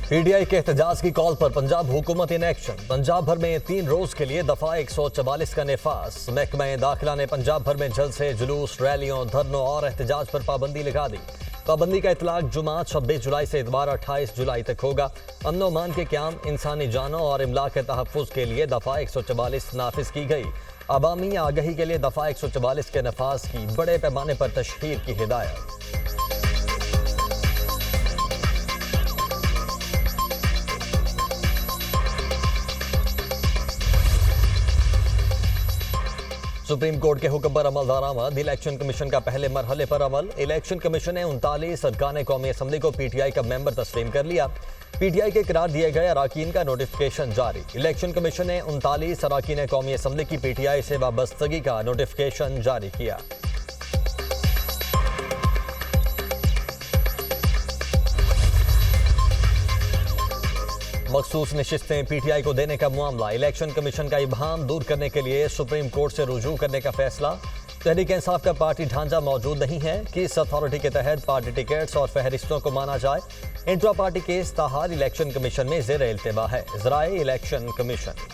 PTI के एहतजाज की कॉल पर पंजाब हुकूमत इन एक्शन। पंजाब भर में 3 रोज के लिए दफा 144 का नफाज। महकमा दाखिला ने पंजाब भर में जलसे, जुलूस, रैलियों, धरनों और एहतजाज पर पाबंदी लगा दी। पाबंदी का इतलाक जुमा 26 जुलाई से इतवार 28 जुलाई तक होगा। अमन व अमान के क़याम, इंसानी जानों और इमलाक के तहफ़्फ़ुज़ के लिए दफा 144 नाफिज की गई। अवामी आगही के लिए दफा 144 के नफाज की बड़े पैमाने पर तशहीर की हिदायत। सुप्रीम कोर्ट के हुक्म पर अमल दरामद। इलेक्शन कमीशन का पहले मरहले पर अमल। इलेक्शन कमीशन ने 39 अरकान कौमी असम्बली को पीटीआई का मेंबर तस्लीम कर लिया। पीटीआई के करार दिए गए अराकीन का नोटिफिकेशन जारी। इलेक्शन कमीशन ने 39 अराकीन कौमी असम्बली की पीटीआई से वाबस्तगी का नोटिफिकेशन जारी किया। मखसूस नशिस्तें पीटीआई को देने का मामला। इलेक्शन कमीशन का इबहम दूर करने के लिए सुप्रीम कोर्ट से रुजू करने का फैसला। तहरीक इंसाफ का पार्टी ढांचा मौजूद नहीं है कि इस अथॉरिटी के तहत पार्टी टिकट्स और फहरिस्तों को माना जाए। इंट्रा पार्टी केस ताहार इलेक्शन कमीशन में ज़ेर इल्तिबा है। ज़राए इलेक्शन कमीशन।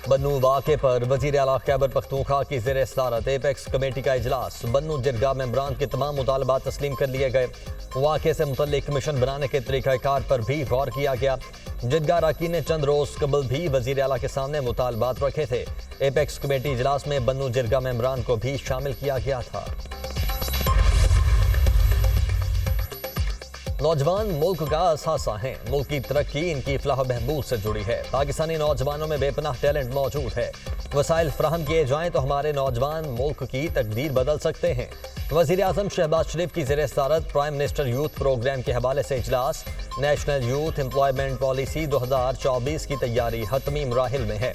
बन्नू वाक़े पर वज़ीर आला खैबर पख्तूनख्वा की ज़ेर सदारत एपेक्स कमेटी का इजलास। बन्नू जिरगा मेंबरान के तमाम मुतालबात तस्लीम कर लिए गए। वाक़े से मुतल्लिक कमीशन बनाने के तरीक़ाकार पर भी गौर किया गया। जिरगा अरकान ने चंद रोज़ कबल भी वज़ीर आला के सामने मुतालबात रखे थे। एपेक्स कमेटी इजलास में बन्नू जिरगा मेंबरान को भी शामिल किया गया था। नौजवान मुल्क का असासा हैं। मुल्क की तरक्की इनकी फलाह बहबूद से जुड़ी है। पाकिस्तानी नौजवानों में बेपनाह टैलेंट मौजूद है। वसाइल फराहम किए जाएं तो हमारे नौजवान मुल्क की तकदीर बदल सकते हैं। वज़ीर आज़म शहबाज शरीफ की ज़ेर सदारत प्राइम मिनिस्टर यूथ प्रोग्राम के हवाले से इजलास। नेशनल यूथ एम्प्लॉयमेंट पॉलिसी 2024 की तैयारी हतमी मराहिल में है।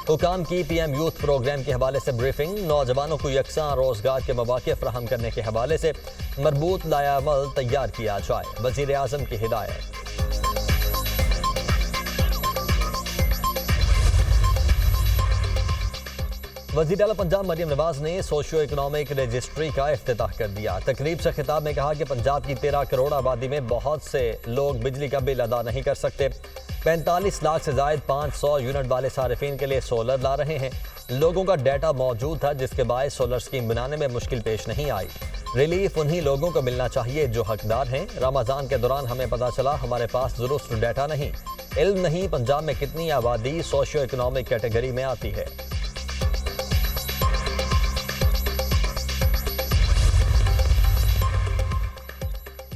हुकाम की पीएम यूथ प्रोग्राम के हवाले से ब्रीफिंग। नौजवानों को यकसा रोजगार के मौके फराहम करने के हवाले से मरबूत लायामल तैयार किया जाए। वज़ीर आज़म की हिदायत। वज़ीर आला पंजाब मरियम नवाज ने सोशियो इकनॉमिक रजिस्ट्री का इफ्तिताह कर दिया। तकरीब से खिताब में कहा कि पंजाब की 13 करोड़ आबादी में बहुत से लोग बिजली का बिल अदा नहीं कर सकते। 45 लाख से जायद 500 यूनिट वाले सारिफिन के लिए सोलर ला रहे हैं। लोगों का डाटा मौजूद था जिसके बायस सोलर स्कीम बनाने में मुश्किल पेश नहीं आई। रिलीफ उन्हीं लोगों को मिलना चाहिए जो हकदार हैं। रमज़ान के दौरान हमें पता चला हमारे पास दुरुस्त डाटा नहीं, इल्म नहीं पंजाब में कितनी आबादी सोशियो इकनॉमिक कैटेगरी में आती है।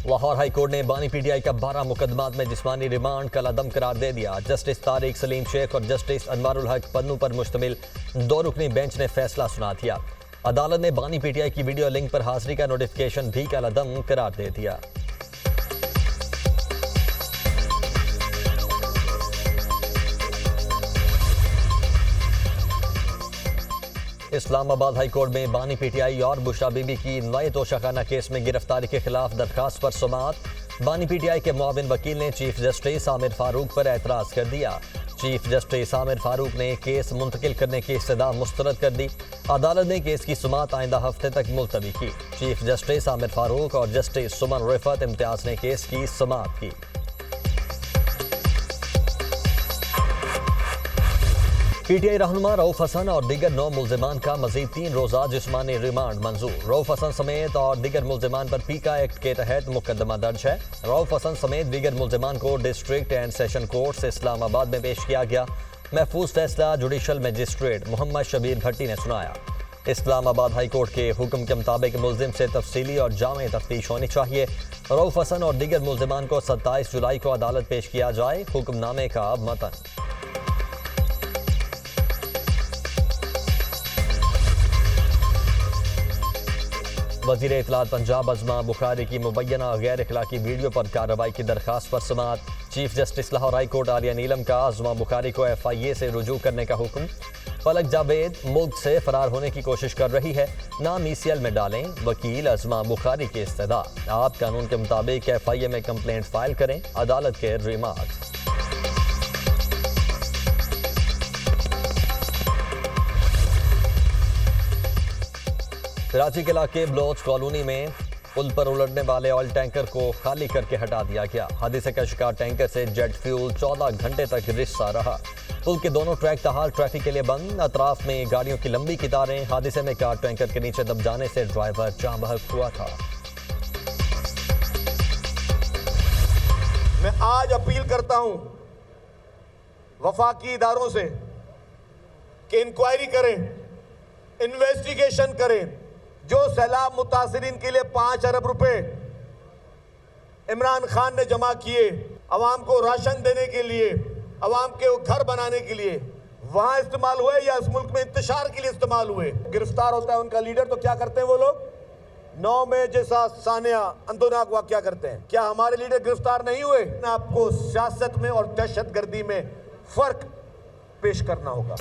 लाहौर हाई कोर्ट ने बानी पीटीआई का 12 मुकदमात में जिस्मानी रिमांड कल अदम करार दे दिया। जस्टिस तारिक सलीम शेख और जस्टिस अनवारुल हक पन्नू पर मुश्तमिल 2 रुकनी बेंच ने फैसला सुना दिया। अदालत ने बानी पीटीआई की वीडियो लिंक पर हाजिरी का नोटिफिकेशन भी कल अदम करार दे दिया। इस्लामाबाद हाई कोर्ट में बानी पीटीआई और बुशरा बीबी की नए तोशाखाना केस में गिरफ्तारी के खिलाफ दरखास्त पर समाअत। बानी पीटीआई के मुआविन वकील ने चीफ जस्टिस आमिर फारूक पर एतराज़ कर दिया। चीफ जस्टिस आमिर फारूक ने केस मुंतकिल करने की इस्तदा मुस्तरद कर दी। अदालत ने केस की सुमात आइंदा हफ्ते तक मुलतवी की। चीफ जस्टिस आमिर फारूक और जस्टिस सुमन रिफत इम्तियाज ने केस की समाअत की। पीटीआई रहनुमा रऊफ हसन और दीगर 9 मुल्जिमान का मजीद 3 रोज़ा जिस्मानी रिमांड मंजूर। रऊफ हसन समेत और दीगर मुल्जिमान पर पीका एक्ट के तहत मुकदमा दर्ज है। रऊफ हसन समेत दीगर मुल्जिमान को डिस्ट्रिक्ट एंड सेशन कोर्ट से इस्लामाबाद में पेश किया गया। महफूज फैसला जुडिशल मजिस्ट्रेट मोहम्मद शबीर भट्टी ने सुनाया। इस्लामाबाद हाई कोर्ट के हुक्म के मुताबिक मुल्जिम से तफसीली और जामे तफ्तीश होनी चाहिए। रऊफ हसन और दीगर मुल्जिमान को 27 जुलाई को अदालत पेश किया जाए। हुक्मनामे का मतन। वज़ीर इत्तलात पंजाब अज़मा बुखारी की मुबैना गैर अखलाकी वीडियो पर कार्रवाई की दरखास्त पर समाअत। Chief justice Lahore high court Aalia Neelum का अज़मा बुखारी को FIA से रुजू करने का हुक्म। फलक जावेद मुल्क से फरार होने की कोशिश कर रही है, नाम ECL में डालें। वकील अज़मा बुखारी की इस्तदा। आप कानून के मुताबिक FIA में कंप्लेंट फाइल करें। अदालत के रिमार्क। कराची के इलाके बलोच कॉलोनी में पुल पर उलटने वाले ऑयल टैंकर को खाली करके हटा दिया गया। हादसे का शिकार टैंकर से जेट फ्यूल 14 घंटे तक रिश्ता रहा। पुल के दोनों ट्रैक ताहाल ट्रैफिक के लिए बंद। अतराफ में गाड़ियों की लंबी कतारें। हादसे में कार टैंकर के नीचे दब जाने से ड्राइवर जाँ बहक हुआ था। मैं आज अपील करता हूं वफाकी इदारों से कि इंक्वायरी करें, इन्वेस्टिगेशन करें। जो सैलाब मुतासिरीन के लिए 5 अरब रुपए इमरान खान ने जमा किए अवाम को राशन देने के लिए, अवाम के घर बनाने के लिए, वहां इस्तेमाल हुए या इस मुल्क में इंतशार के लिए इस्तेमाल हुए। गिरफ्तार होता है उनका लीडर तो क्या करते हैं वो लोग? 9 मई जैसा सानिया अंतोनाक वाकया करते हैं। क्या हमारे लीडर गिरफ्तार नहीं हुए? आपको सियासत में और दहशतगर्दी में फर्क पेश करना होगा।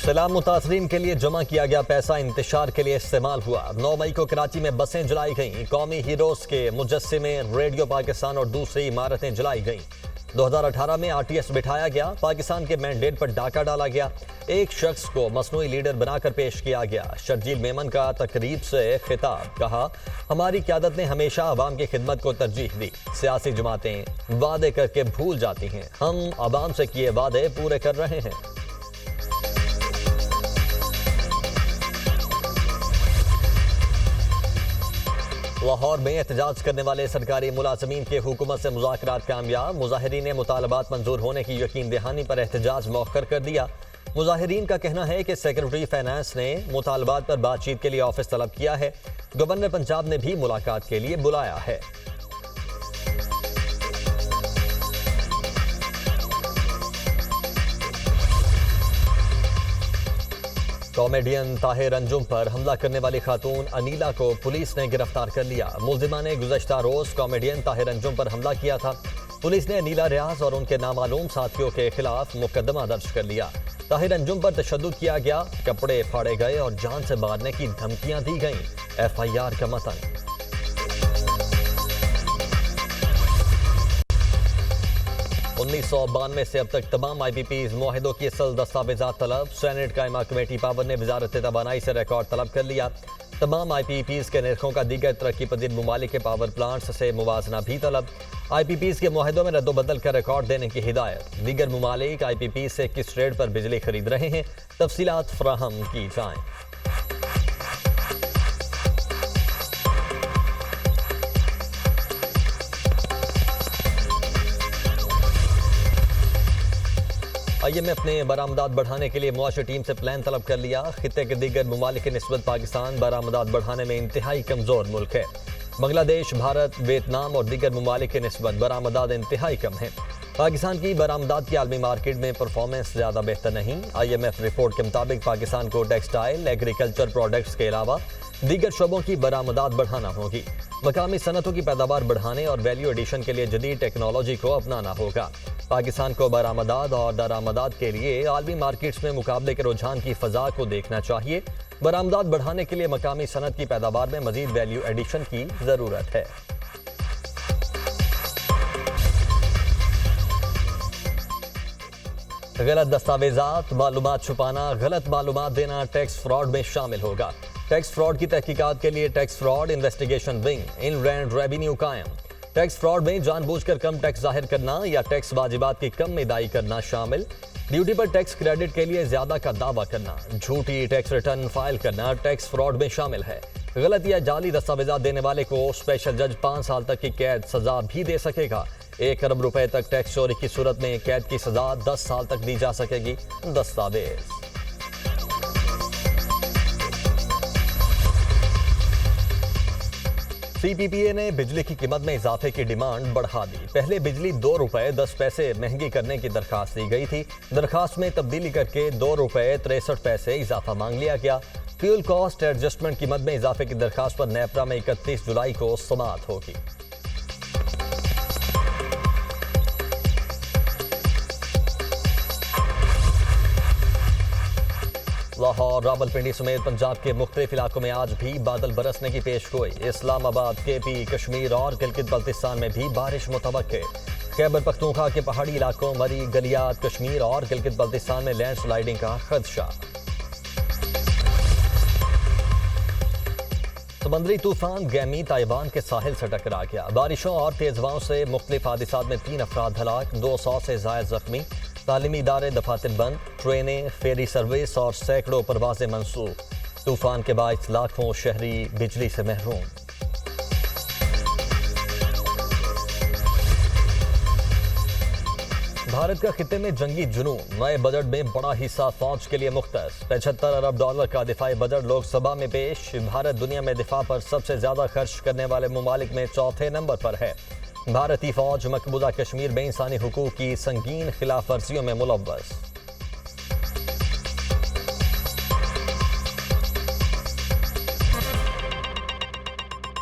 सैलाब मुतासरीन के लिए जमा किया गया पैसा इंतशार के लिए इस्तेमाल हुआ। 9 मई को कराची में बसें जलाई गईं। कौमी हीरोज के मुजस्सिमे, रेडियो पाकिस्तान और दूसरी इमारतें जलाई गईं। 2018 में RTS बिठाया गया। पाकिस्तान के मैंडेट पर डाका डाला गया। एक शख्स को मसनूई लीडर बनाकर पेश किया गया। शर्जील मेमन का तकरीब से खिताब, कहा हमारी क़यादत ने हमेशा अवाम की खिदमत को तरजीह दी। सियासी जमातें वादे करके भूल जाती हैं, हम अवाम से किए वादे पूरे कर रहे हैं। लाहौर में एहतजाज करने वाले सरकारी मुलाजमीन के हुकूमत से मुज़ाकरात कामयाब। मुजाहिरीन ने मुतालबात मंजूर होने की यकीन दहानी पर एहतजाज मौखर कर दिया। मुजाहिरीन का कहना है कि सेक्रेटरी फाइनेंस ने मुतालबात पर बातचीत के लिए ऑफिस तलब किया है। गवर्नर पंजाब ने भी मुलाकात के लिए बुलाया है। कॉमेडियन ताहिर अंजुम पर हमला करने वाली खातून अनीला को पुलिस ने गिरफ्तार कर लिया। मुल्जिमा ने गुज़श्ता रोज कॉमेडियन ताहिर अंजुम पर हमला किया था। पुलिस ने अनीला रियाज और उनके नामालूम साथियों के खिलाफ मुकदमा दर्ज कर लिया। ताहिर अंजुम पर तशद्दुद किया गया, कपड़े फाड़े गए और जान से मारने की धमकियां दी गईं। FIR का मतन। उन्नीस सौ 92 से अब तक तमाम IPPs मुआहिदों की असल दस्तावेजात तलब। सेनेट कायमा कमेटी पावर ने वजारत तवानाई से रिकॉर्ड तलब कर लिया। तमाम IPPs के निर्खों का दीगर तरक्की पजीर ममालिक के पावर प्लांट्स से मुवाजना भी तलब। IPPs के मुआहिदों में रद्दोबदल का रिकॉर्ड देने की हिदायत। दीगर ममालिक IPPs से किस रेट पर बिजली खरीद रहे हैं, तफसीलात फराहम की जाएं। IMF ने बरामदात बढ़ाने के लिए मुआशी टीम से प्लान तलब कर लिया। खित्ते के दीगर ममालिक की निस्बत पाकिस्तान बरामदात बढ़ाने में इंतहाई कमज़ोर मुल्क है। बांग्लादेश, भारत, वियतनाम और दीगर ममालिक की निस्बत बरामदात इंतहाई कम है। पाकिस्तान की बरामदात की आलमी मार्केट में परफॉर्मेंस ज़्यादा बेहतर नहीं। IMF रिपोर्ट के मुताबिक पाकिस्तान को टेक्सटाइल, एग्रीकल्चर प्रोडक्ट्स के अलावा दीगर शोबों की बरामदात बढ़ाना होगी। मकामी सनतों की पैदावार बढ़ाने और वैल्यू एडिशन के लिए जदीद टेक्नोलॉजी को अपनाना होगा। पाकिस्तान को बरामदात और दरामदात के लिए आलमी मार्केट्स में मुकाबले के रुझान की फ़ज़ा को देखना चाहिए। बरामदात बढ़ाने के लिए मकामी सनत की पैदावार में मज़ीद वैल्यू एडिशन की ज़रूरत है। गलत दस्तावेजात, मालूमात छुपाना, गलत मालूमात देना टैक्स फ्रॉड में शामिल होगा। टैक्स फ्रॉड की तहकीकात के लिए tax fraud investigation wing, inland revenue कायम। टैक्स फ्रॉड में जानबूझकर कम टैक्स जाहिर करना या टैक्स वाजिबात की कम अदाई करना शामिल। ड्यूटी पर टैक्स क्रेडिट के लिए ज्यादा का दावा करना, झूठी टैक्स रिटर्न फाइल करना टैक्स फ्रॉड में शामिल है। गलत या जाली दस्तावेजात देने वाले को स्पेशल जज 5 साल तक की कैद सजा भी दे सकेगा। 1 अरब रुपए तक टैक्स चोरी की सूरत में कैद की सजा 10 साल तक दी जा सकेगी। दस्तावेज CPPA ने बिजली की कीमत में इजाफे की डिमांड बढ़ा दी। पहले बिजली 2 रुपए 10 पैसे महंगी करने की दरखास्त दी गई थी। दरखास्त में तब्दीली करके 2 रुपए 63 पैसे इजाफा मांग लिया गया। फ्यूल कॉस्ट एडजस्टमेंट कीमत में इजाफे की दरखास्त पर नेपरा में 31 जुलाई को समाअत होगी। लाहौर, रावलपिंडी समेत पंजाब के मुख्तलिफ इलाकों में आज भी बादल बरसने की पेशगोई। इस्लामाबाद, KP, कश्मीर और गिलगित बल्तिस्तान में भी बारिश मुतवक्के। खैबर पख्तूनख्वा के पहाड़ी इलाकों, मरी, गलियात, कश्मीर और गिलगित बल्तिस्तान में लैंडस्लाइडिंग का खदशा। समुद्री तूफान गैमी ताइवान के साहिल से टकरा गया। बारिशों और तेज हवाओं से मुख्तलिफ हादसात में 3 अफराद हलाक, 200 से जायद जख्मी। तालीमी इदारे दफातर बंद, ट्रेनें, फेरी सर्विस और सैकड़ों परवाजें मंसूख। तूफान के बायस लाखों शहरी बिजली से महरूम। भारत का खिते में जंगी जुनून, नए बजट में बड़ा हिस्सा फौज के लिए मुख्तस। $75 अरब का दिफाई बजट लोकसभा में पेश। भारत दुनिया में दिफा पर सबसे ज्यादा खर्च करने वाले ममालिक में चौथे नंबर पर है। भारतीय फौज मकबूजा कश्मीर में इंसानी हुकूक की संगीन खिलाफ वर्जियों में मुलव्वस।